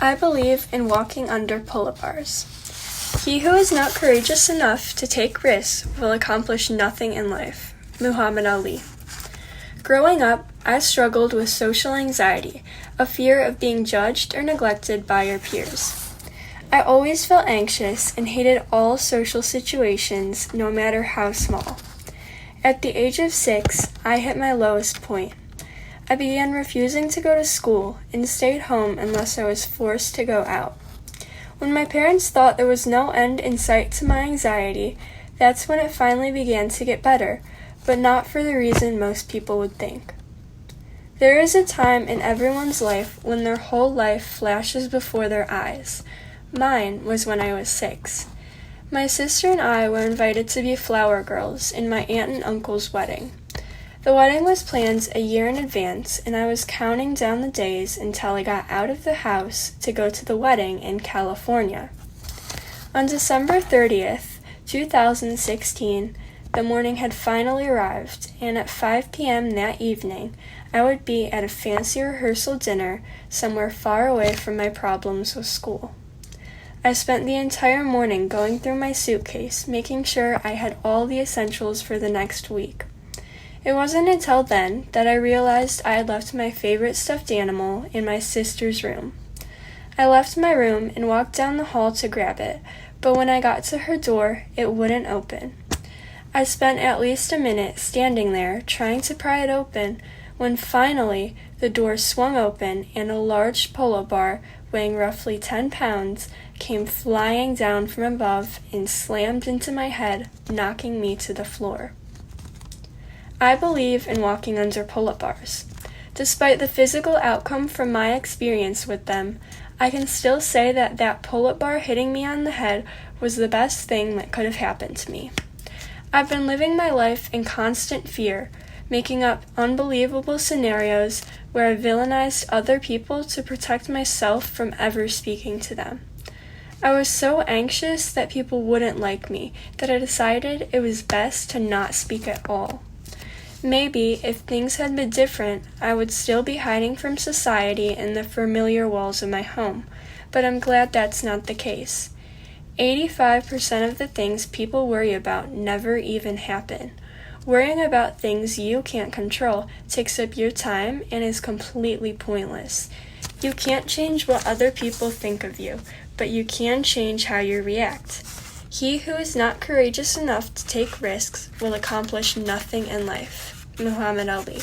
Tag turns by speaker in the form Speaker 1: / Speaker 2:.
Speaker 1: I believe in walking under pull-up bars. He who is not courageous enough to take risks will accomplish nothing in life. Muhammad Ali. Growing up, I struggled with social anxiety, a fear of being judged or neglected by your peers. I always felt anxious and hated all social situations, no matter how small. At the age of 6, I hit my lowest point. I began refusing to go to school and stayed home unless I was forced to go out. When my parents thought there was no end in sight to my anxiety, that's when it finally began to get better, but not for the reason most people would think. There is a time in everyone's life when their whole life flashes before their eyes. Mine was when I was 6. My sister and I were invited to be flower girls in my aunt and uncle's wedding. The wedding was planned a year in advance, and I was counting down the days until I got out of the house to go to the wedding in California. On December 30th, 2016, the morning had finally arrived, and at 5 p.m. that evening, I would be at a fancy rehearsal dinner somewhere far away from my problems with school. I spent the entire morning going through my suitcase, making sure I had all the essentials for the next week. It wasn't until then that I realized I had left my favorite stuffed animal in my sister's room. I left my room and walked down the hall to grab it, but when I got to her door, it wouldn't open. I spent at least a minute standing there trying to pry it open when finally the door swung open and a large pull-up bar weighing roughly 10 pounds came flying down from above and slammed into my head, knocking me to the floor. I believe in walking under pull-up bars. Despite the physical outcome from my experience with them, I can still say that pull-up bar hitting me on the head was the best thing that could have happened to me. I've been living my life in constant fear, making up unbelievable scenarios where I villainized other people to protect myself from ever speaking to them. I was so anxious that people wouldn't like me that I decided it was best to not speak at all. Maybe if things had been different, I would still be hiding from society in the familiar walls of my home, but I'm glad that's not the case. 85% of the things people worry about never even happen. Worrying about things you can't control takes up your time and is completely pointless. You can't change what other people think of you, but you can change how you react. He who is not courageous enough to take risks will accomplish nothing in life. Muhammad Ali.